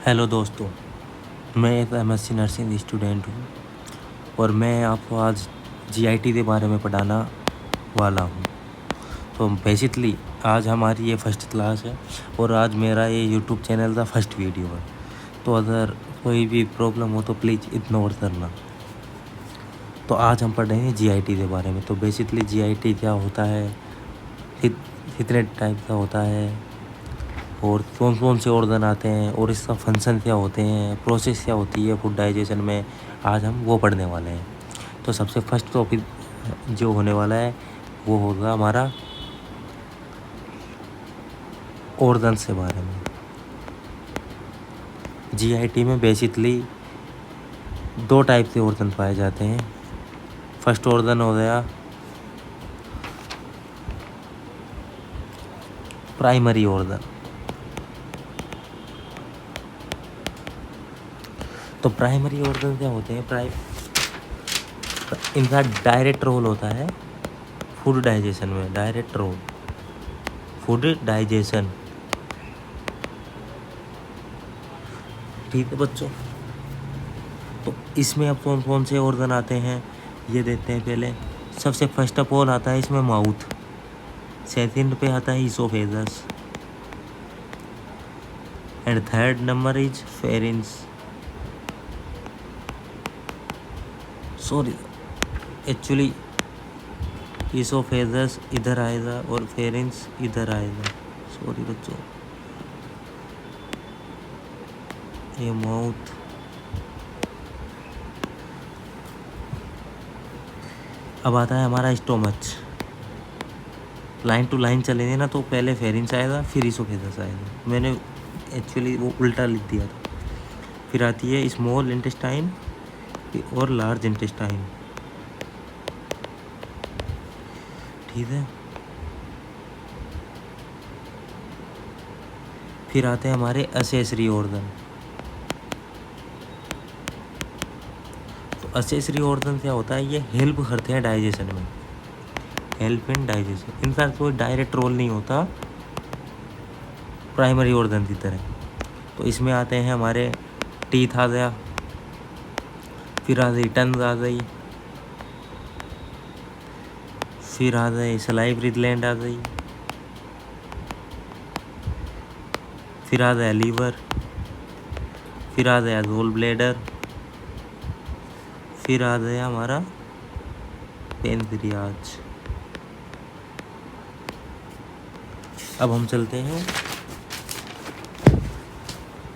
Hello दोस्तों, मैं एक एमएससी नर्सिंग स्टूडेंट हूँ और मैं आपको आज जीआईटी के बारे में पढ़ाना वाला हूँ। तो बेसिकली आज हमारी ये फर्स्ट क्लास है और आज मेरा ये यूट्यूब चैनल का फर्स्ट वीडियो है। तो अगर कोई भी प्रॉब्लम हो तो प्लीज़ इग्नोर करना। तो आज हम पढ़ रहे हैं जीआईटी के बारे में। तो बेसिकली जीआईटी क्या होता है, कितने टाइप का होता है और कौन कौन से ऑर्गन आते हैं और इसका फंक्शन क्या होते हैं, प्रोसेस क्या होती है फूड डाइजेशन में, आज हम वो पढ़ने वाले हैं। तो सबसे फर्स्ट टॉपिक जो होने वाला है वो होगा हमारा ऑर्गन्स के बारे में। जीआईटी में बेसिकली 2 टाइप के ऑर्गन पाए जाते हैं। फर्स्ट ऑर्गन हो गया प्राइमरी ऑर्गन। तो प्राइमरी ऑर्गन क्या होते हैं, इनका डायरेक्ट रोल होता है फूड डाइजेशन में। डायरेक्ट रोल फूड डाइजेशन, ठीक है बच्चों। तो इसमें अब कौन कौन से ऑर्गन आते हैं ये देखते हैं। पहले सबसे फर्स्ट ऑफ ऑल आता है इसमें माउथ, सेकंड पे आता है oesophagus and third number is pharynx. Sorry, actually oesophagus इधर आएगा और फेरिंग्स इधर आएगा। सॉरी बच्चों, ये माउथ, अब आता है हमारा स्टोमच। लाइन टू लाइन चलेंगे ना तो पहले फेरिंग्स आएगा फिर इसोफेगस आएगा। मैंने एक्चुअली वो उल्टा लिख दिया था। फिर आती है स्मॉल इंटेस्टाइन और लार्ज इंटेस्टाइन, ठीक है। फिर आते हैं हमारे असेसरी ऑर्गन। तो असेसरी ऑर्गन क्या होता है, ये हेल्प करते हैं डाइजेशन में, हेल्प इन डाइजेशन। इनका कोई डायरेक्ट रोल नहीं होता प्राइमरी ऑर्गन की तरह। तो इसमें आते हैं हमारे टीथ आ गया, फिर आ गई टंग आ गई, फिर आ गई सलाइवरी ग्लैंड आ गई, फिर आ गया लीवर, फिर आ गया गोल ब्लैडर, फिर आ गया हमारा पेनक्रियाज। अब हम चलते हैं,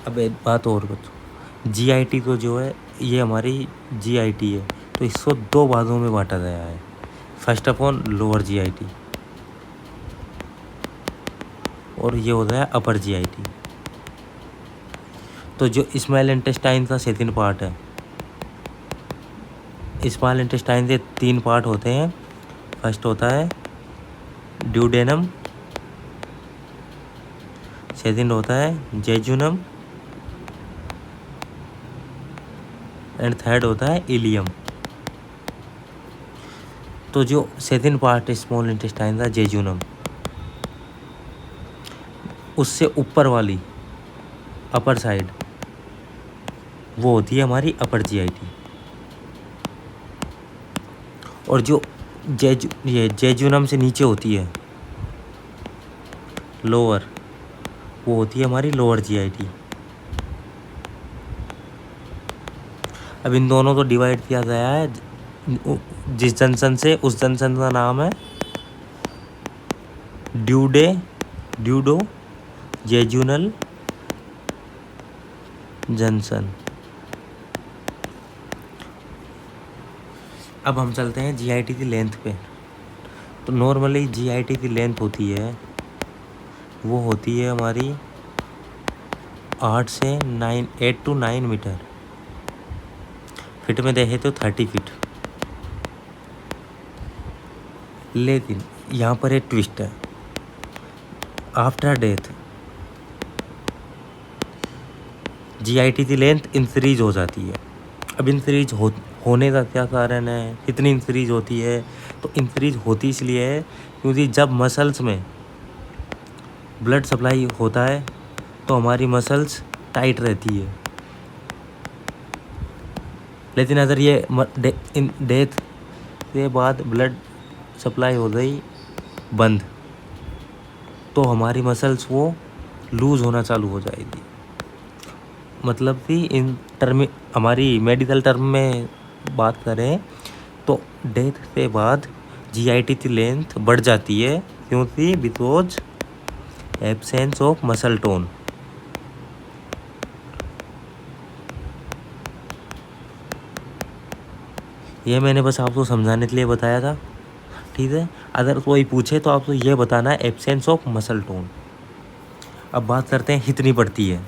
अब एक बात और बच्चों, जीआईटी तो जो है ये हमारी जीआईटी है तो इसको 2 भागों में बांटा गया है। First of all lower GIT और ये होता है अपर जीआईटी। तो जो स्मॉल इंटेस्टाइन का सेकंड पार्ट है, स्मॉल इंटेस्टाइन के 3 पार्ट होते हैं। फर्स्ट होता है ड्यूडेनम, सेकंड होता है जेजुनम एंड थर्ड होता है इलियम। तो जो सेकंड पार्ट है स्मॉल इंटेस्टाइन का जेजुनम, उससे ऊपर वाली अपर साइड वो होती है हमारी अपर जीआईटी। और जो ये जेजुनम से नीचे होती है लोअर, वो होती है हमारी लोअर जीआईटी। अब इन दोनों को डिवाइड किया गया है जिस जंक्शन से, उस जंक्शन का नाम है ड्यूडो जेजुनल जंक्शन। अब हम चलते हैं जीआईटी की लेंथ पे। तो नॉर्मली जीआईटी की लेंथ होती है, वो होती है हमारी 8 to 9 मीटर। फिट में देखे तो 30 फीट। लेकिन यहाँ पर एक ट्विस्ट है, आफ्टर डेथ जीआईटी की लेंथ इंक्रीज हो जाती है। अब इंक्रीज होने का क्या कारण है, कितनी इंक्रीज होती है? तो इंक्रीज होती इसलिए है क्योंकि जब मसल्स में ब्लड सप्लाई होता है तो हमारी मसल्स टाइट रहती है। लेकिन अगर ये डेथ के बाद ब्लड सप्लाई हो गई बंद, तो हमारी मसल्स वो लूज़ होना चालू हो जाएगी। मतलब कि इन टर्म, हमारी मेडिकल टर्म में बात करें तो डेथ के बाद जीआईटी की लेंथ बढ़ जाती है, क्योंकि because absence of muscle tone. ये मैंने बस आपको समझाने के लिए बताया था, ठीक है। अगर कोई पूछे तो आपको ये बताना है एब्सेंस ऑफ मसल टोन। अब बात करते हैं कितनी पड़ती है,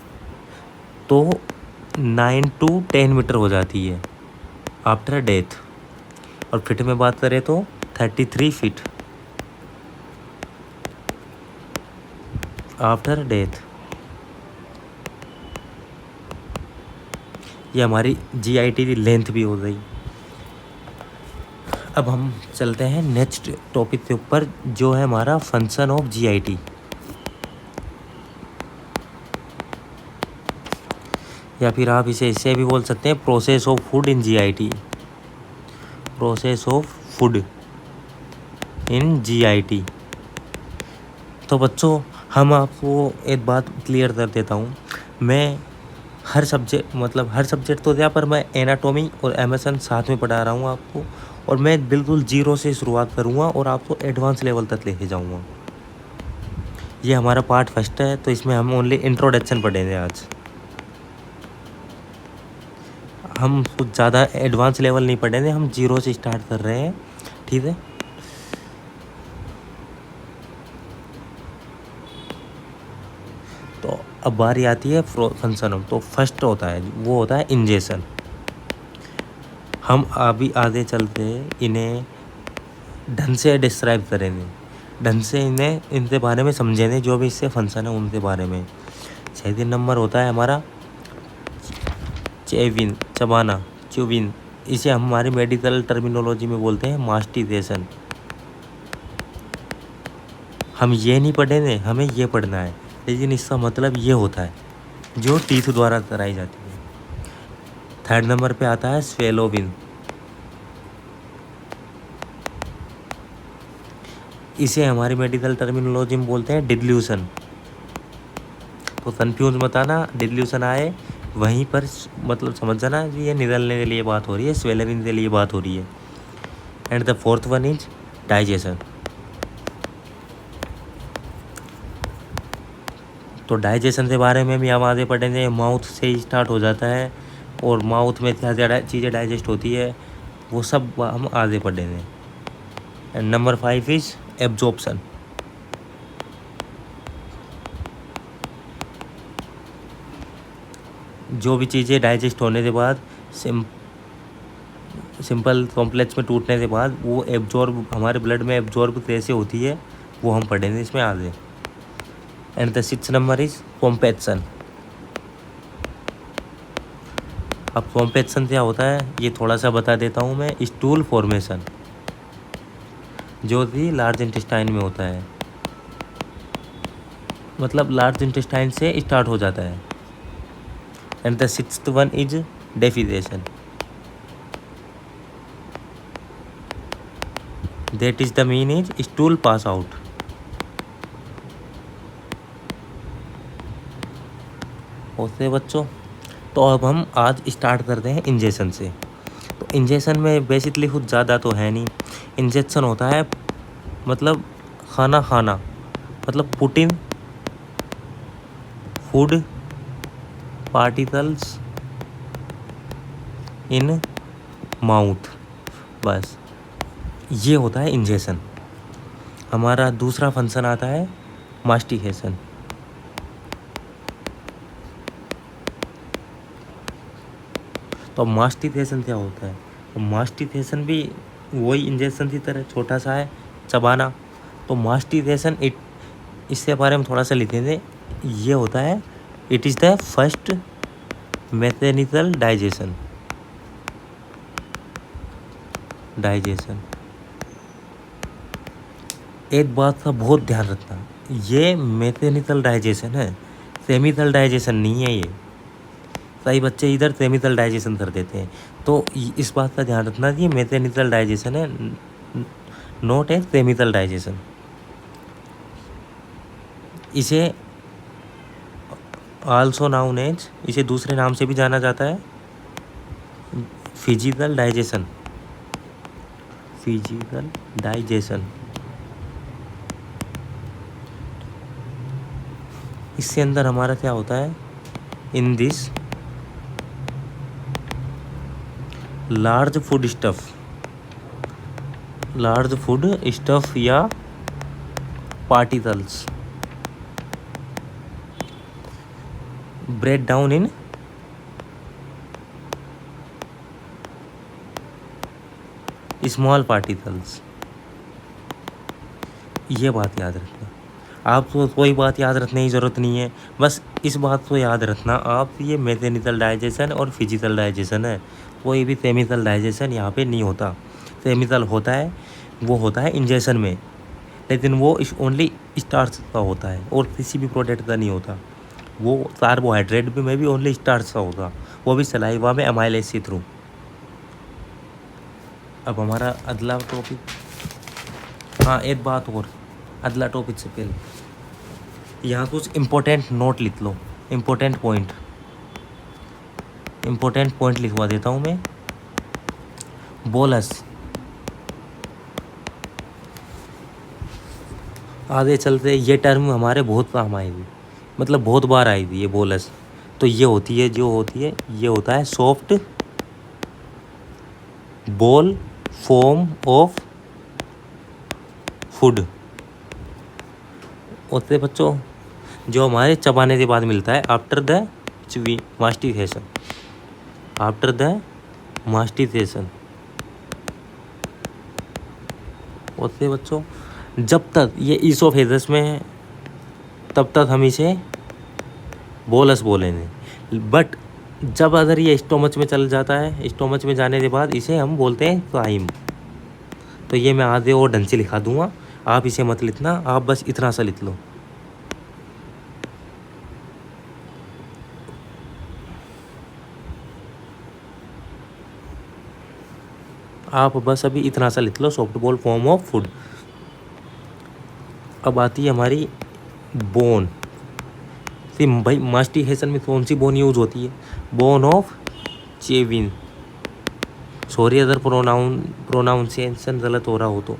तो 9 to 10 मीटर हो जाती है आफ्टर डेथ। और फिट में बात करें तो 33 फीट आफ्टर डेथ। ये हमारी जीआईटी की लेंथ भी हो गई। अब हम चलते हैं नेक्स्ट टॉपिक के ऊपर, जो है हमारा फंक्शन ऑफ जीआईटी। या फिर आप इसे इससे भी बोल सकते हैं process of food in GIT. Process of food in GIT. तो बच्चों, हम आपको एक बात क्लियर कर देता हूँ। मैं हर सब्जेक्ट तो दिया, पर मैं एनाटॉमी और एमएसएन साथ में पढ़ा रहा हूँ आपको, और मैं बिल्कुल जीरो से शुरुआत करूँगा और आपको एडवांस लेवल तक लेके जाऊँगा। ये हमारा पार्ट फर्स्ट है, तो इसमें हम ओनली इंट्रोडक्शन पढ़ेंगे आज। हम कुछ ज़्यादा एडवांस लेवल नहीं पढ़ेंगे, हम जीरो से स्टार्ट कर रहे हैं, ठीक है। तो अब बारी आती है फंक्शन ऑफ। तो फर्स्ट होता है, वो होता है इंजेक्शन। हम अभी आगे चलते इन्हें ढंग से डिस्क्राइब करेंगे, ढंग से इन्हें इनके बारे में समझेंगे, जो भी इससे फंक्शन है उनके बारे में। सेकंड नंबर होता है हमारा चेविन, चबाना, च्यूविन। इसे हम हमारी मेडिकल टर्मिनोलॉजी में बोलते हैं मास्टिकेशन। हम ये नहीं पढ़ेंगे, हमें ये पढ़ना है, लेकिन इसका मतलब ये होता है जो टीथ द्वारा कराई जाती है। थर्ड नंबर पे आता है स्वेलोविन। इसे हमारी मेडिकल टर्मिनोलॉजी में बोलते हैं डिल्यूशन। तो कंफ्यूज मत आना, डिल्यूशन आए वहीं पर मतलब समझ जाना कि ये निगलने के लिए बात हो रही है, स्वेलोविन के लिए बात हो रही है। And the fourth one is digestion. तो डाइजेशन के बारे में भी हम आगे पढ़ेंगे। माउथ से ही स्टार्ट हो जाता है, और माउथ में क्या क्या चीज़ें डाइजेस्ट होती है वो सब हम आगे पढ़ेंगे। And number 5 is absorption. जो भी चीज़ें डाइजेस्ट होने के बाद सिंपल कॉम्प्लेक्स में टूटने के बाद वो एब्जॉर्ब हमारे ब्लड में एब्जॉर्ब कैसे होती है वो हम पढ़ेंगे इसमें आगे। And the 6th number is compaction. अब कॉम्पैक्शन क्या होता है ये थोड़ा सा बता देता हूँ मैं। स्टूल फॉर्मेशन जो कि लार्ज इंटेस्टाइन में होता है, मतलब लार्ज इंटेस्टाइन से स्टार्ट हो जाता है। And the 6th one is defecation. That is the mean is stool pass out. Okay बच्चों, तो अब हम आज स्टार्ट करते हैं इंजेक्शन से। तो इंजेक्शन में बेसिकली कुछ ज़्यादा तो है नहीं। इंजेक्शन होता है मतलब खाना खाना, मतलब putting food particles in mouth, बस ये होता है इंजेक्शन। हमारा दूसरा फंक्शन आता है मास्टिकेशन। तो मास्टिकेशन क्या होता है? तो मास्टिकेशन भी वही इंजेक्शन की तरह छोटा सा है, चबाना। तो मास्टिकेशन इसके बारे में थोड़ा सा लिखेंगे। ये होता है it is the first mechanical digestion. एक बात का बहुत ध्यान रखना, ये मैकेनिकल डाइजेशन है, केमिकल डाइजेशन नहीं है ये। कई बच्चे इधर केमिकल डाइजेशन कर देते हैं, तो इस बात का ध्यान रखना कि ये मैकेनिकल डाइजेशन है, नॉट ए केमिकल डाइजेशन। इसे आल्सो नाउन एज, इसे दूसरे नाम से भी जाना जाता है फिजिकल डाइजेशन, फिजिकल डाइजेशन। इसके अंदर हमारा क्या होता है, in this large food stuff या particles break down in small particles. ये बात याद रखना, आपको कोई बात याद रखने की ज़रूरत नहीं है, बस इस बात को याद रखना आप, ये मैकेनिकल डाइजेशन और फिजिकल डाइजेशन है, कोई भी केमिकल डाइजेशन यहाँ पे नहीं होता। केमिकल होता है वो होता है इंजेक्शन में, लेकिन वो ओनली स्टार्च का होता है और किसी भी प्रोडक्ट का नहीं होता। वो कार्बोहाइड्रेट में भी ओनली स्टार्च का होगा, वो भी सलाइवा में अमाइलेज के थ्रू। अब हमारा अगला टॉपिक, हाँ एक बात और, अगला टॉपिक से पहले यहाँ कुछ इम्पोर्टेंट नोट लिख लो, इम्पोर्टेंट पॉइंट लिखवा देता हूँ मैं। बोलस, आगे चलते ये टर्म हमारे बहुत काम आएगी, मतलब बहुत बार आई थी ये बोलस। तो ये होती है ये होता है soft ball form of food. होते बच्चों जो हमारे चबाने के बाद मिलता है आफ्टर द मास्टिकेशन, आफ्टर द मास्टिकेशन। होते बच्चों जब तक ये ईसोफेगस में है तब तक हम इसे बोलस बोलेंगे, बट जब अगर ये स्टोमच में चल जाता है, स्टोमच में जाने के बाद इसे हम बोलते हैं काइम। तो ये मैं आधे और ढंग से लिखा दूंगा, आप इसे मत लिखना, आप बस इतना सा लिख लो। आप बस अभी इतना सा लिख लो, soft ball form of food. अब आती है हमारी बोन। भाई मास्टिकेशन में कौन सी बोन यूज होती है, बोन ऑफ चेविन। सॉरी अगर प्रोनाउंसिएशन गलत हो रहा हो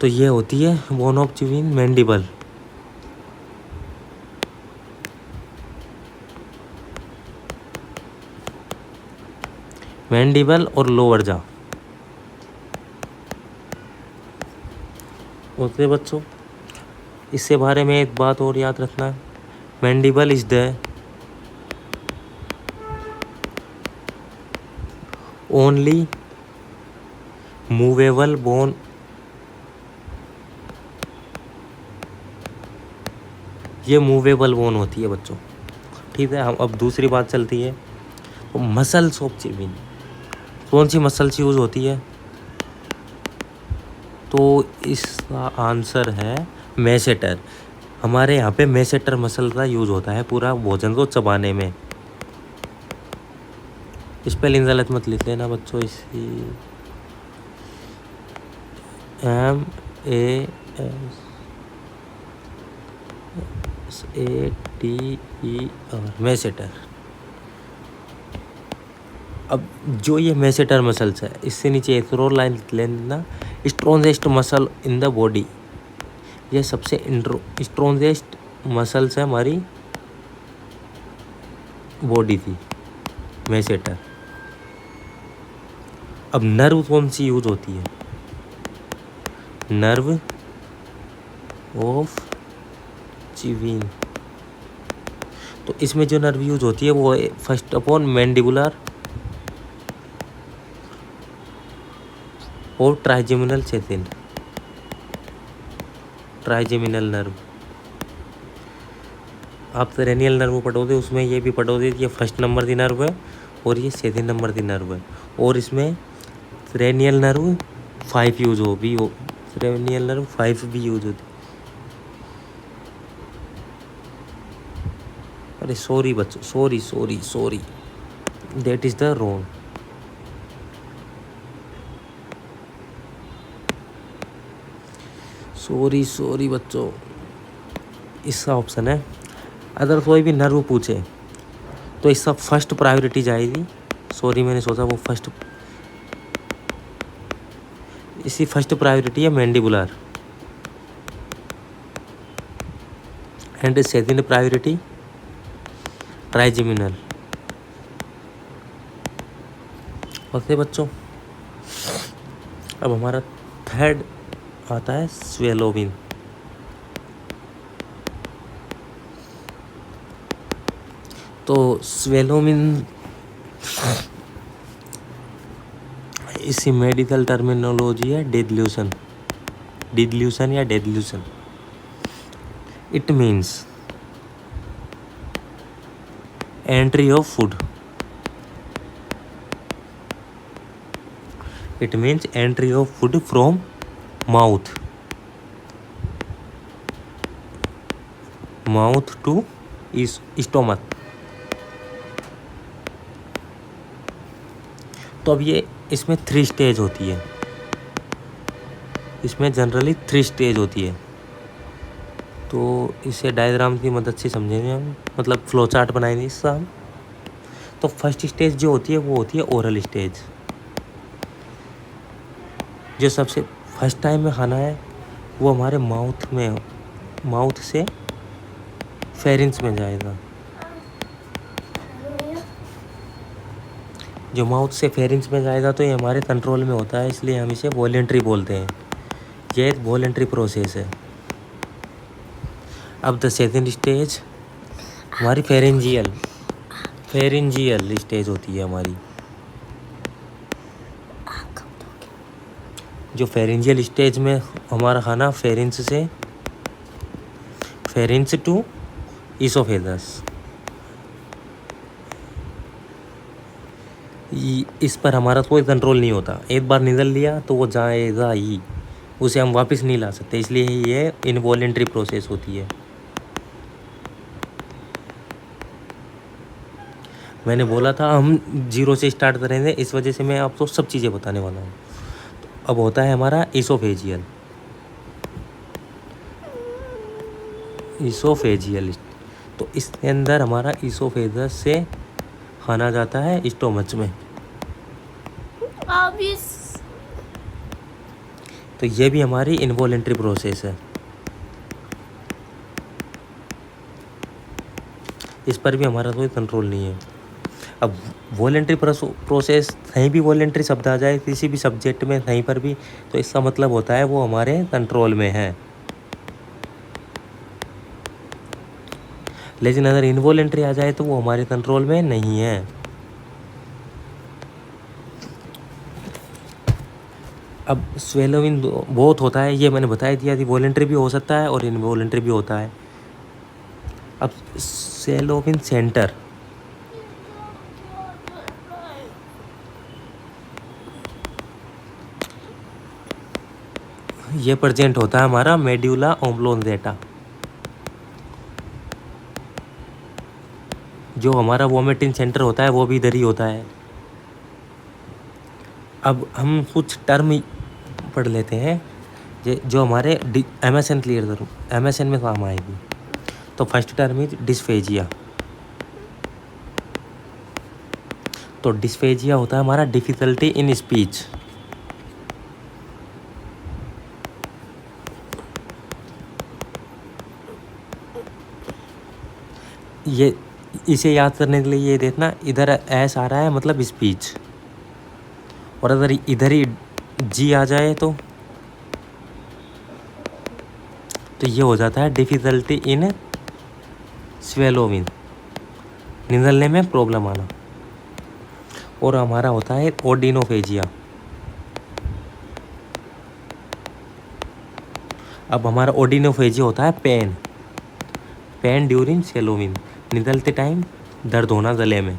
तो ये होती है बोन ऑफ चेविन मैंडिबल। मैंडिबल और लोअर जा। ओके बच्चों, इससे बारे में एक बात और याद रखना है, mandible is the only movable bone, ये मूवेबल बोन होती है बच्चों, ठीक है। हम अब दूसरी बात चलती है, तो मसल्स ऑफ चेविन, कौन सी मसल्स यूज़ होती है, तो इसका आंसर है मैसेटर। हमारे यहाँ पे मैसेटर मसल का यूज़ होता है पूरा भोजन को चबाने में। स्पेलिंग गलत मत लिख लेना बच्चों, इसी MASATER, मैसेटर। अब जो ये मैसेटर मसल्स है, इससे नीचे एक और लाइन लिख लेना, strongest muscle in the body. ये सबसे स्ट्रॉन्गेस्ट मसल्स है हमारी बॉडी की, मैसेटर। अब नर्व कौन सी यूज होती है, नर्व ऑफ चेविन। तो इसमें जो नर्व यूज होती है वो फर्स्ट अपॉन मैंडिबुलर और ट्राइजेमिनल चेतिन, ट्राइजेमिनल नर्व। आप रेनियल नर्व पढ़ोगे उसमें ये भी पढ़ोगे कि ये फर्स्ट नंबर की नर्व है और ये सेकंड नंबर की नर्व है, और इसमें रेनियल नर्व 5 यूज हो भी हो, रेनियल नर्व 5 भी यूज होती। अरे सॉरी बच्चों, sorry sorry sorry, that is the wrong. Sorry sorry बच्चों, इसका ऑप्शन है। अगर कोई भी नर्व पूछे तो इसका फर्स्ट प्रायोरिटी जाएगी। सॉरी, मैंने सोचा वो फर्स्ट, इसकी फर्स्ट प्रायोरिटी है mandibular and second priority trigeminal. Okay बच्चों, अब हमारा थर्ड आता है स्वेलोविन। तो स्वेलोविन इसकी मेडिकल टर्मिनोलॉजी है डिल्यूशन, डिल्यूशन या delusion. It means entry of food, it means entry of food from mouth to stomach. तो अब ये इसमें 3 स्टेज होती है, इसमें जनरली 3 स्टेज होती है। तो इसे डायग्राम की मदद से समझेंगे हम, मतलब फ्लो चार्ट बनाएंगे इसका हम। तो फर्स्ट स्टेज जो होती है वो होती है ओरल स्टेज। जो सबसे फर्स्ट टाइम में खाना है वो हमारे माउथ से फेरिंक्स में जाएगा। जो माउथ से फेरिंक्स में जाएगा तो ये हमारे कंट्रोल में होता है, इसलिए हम इसे वॉलेंट्री बोलते हैं। ये एक वॉलेंट्री प्रोसेस है। अब द सेकंड स्टेज हमारी फेरेंजियल स्टेज होती है हमारी। जो फेरेंजियल स्टेज में हमारा खाना फेरिंक्स टू ईसोफेगस, इस पर हमारा कोई कंट्रोल नहीं होता। एक बार निगल लिया तो वो जाएगा ही, उसे हम वापस नहीं ला सकते, इसलिए ये इनवॉलेंट्री प्रोसेस होती है। मैंने बोला था हम 0 से स्टार्ट करेंगे, इस वजह से मैं आपको सब चीज़ें बताने वाला हूँ। तो अब होता है हमारा ईसोफेजियल। तो इसके अंदर हमारा ईसोफेगस से खाना जाता है स्टोमच में। तो ये भी हमारी इनवॉलेंट्री प्रोसेस है, इस पर भी हमारा कोई कंट्रोल नहीं है। अब वॉलेंट्री प्रोसेस, कहीं भी वॉलेंट्री शब्द आ जाए किसी भी सब्जेक्ट में कहीं पर भी, तो इसका मतलब होता है वो हमारे कंट्रोल में है। लेकिन अगर इनवॉलेंट्री आ जाए तो वो हमारे कंट्रोल में नहीं है। अब स्वेलोविन बहुत होता है, ये मैंने बता दिया थी, वॉलेंट्री भी हो सकता है और इनवॉलेंट्री भी होता है। अब स्वेलोविन सेंटर, ये प्रेजेंट होता है हमारा मेड्यूला ओब्लोंगेटा। जो हमारा वोमिटिंग सेंटर होता है वो भी इधर ही होता है। अब हम कुछ टर्म पढ़ लेते हैं जो हमारे MSN क्लियर करूँ, MSN में काम आएगी। तो फर्स्ट टर्म इज डिस्फेजिया। तो डिस्फेजिया होता है हमारा डिफिकल्टी इन स्पीच। ये इसे याद करने के लिए ये देखना, इधर एस आ रहा है मतलब स्पीच, और अगर इधर ही जी आ जाए तो ये हो जाता है डिफिकल्टी इन स्वेलोविंग, निगलने में प्रॉब्लम आना। और हमारा होता है ओडिनोफेजिया। अब हमारा ओडिनोफेजिया होता है पेन ड्यूरिंग स्वेलोविंग, निगलते टाइम दर्द होना गले में।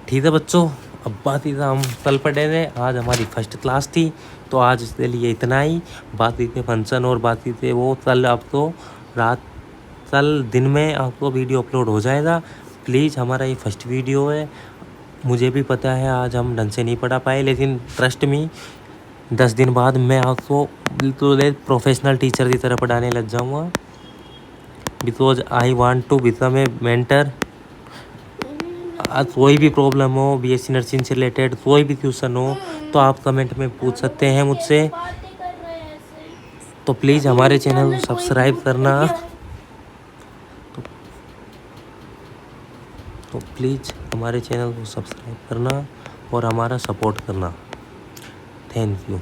ठीक है बच्चों, अब बाकी था हम कल पढ़े थे, आज हमारी फर्स्ट क्लास थी, तो आज इसके लिए इतना ही। बाकी थे फंक्शन और बाकी थे वो कल, अब तो रात कल दिन में आपको वीडियो अपलोड हो जाएगा। प्लीज़, हमारा ये फर्स्ट वीडियो है, मुझे भी पता है आज हम ढंग से नहीं पढ़ा पाए, लेकिन ट्रस्ट मी 10 दिन बाद मैं आपको बिल्कुल एक प्रोफेशनल टीचर की तरह पढ़ाने लग जाऊँगा, because I want to become a mentor. कोई भी प्रॉब्लम हो बीएससी नर्सिंग से रिलेटेड, कोई भी क्वेश्चन हो तो आप कमेंट में पूछ सकते हैं मुझसे। तो प्लीज़ हमारे चैनल को सब्सक्राइब करना, तो प्लीज़ हमारे चैनल को सब्सक्राइब करना और हमारा सपोर्ट करना। Thank you.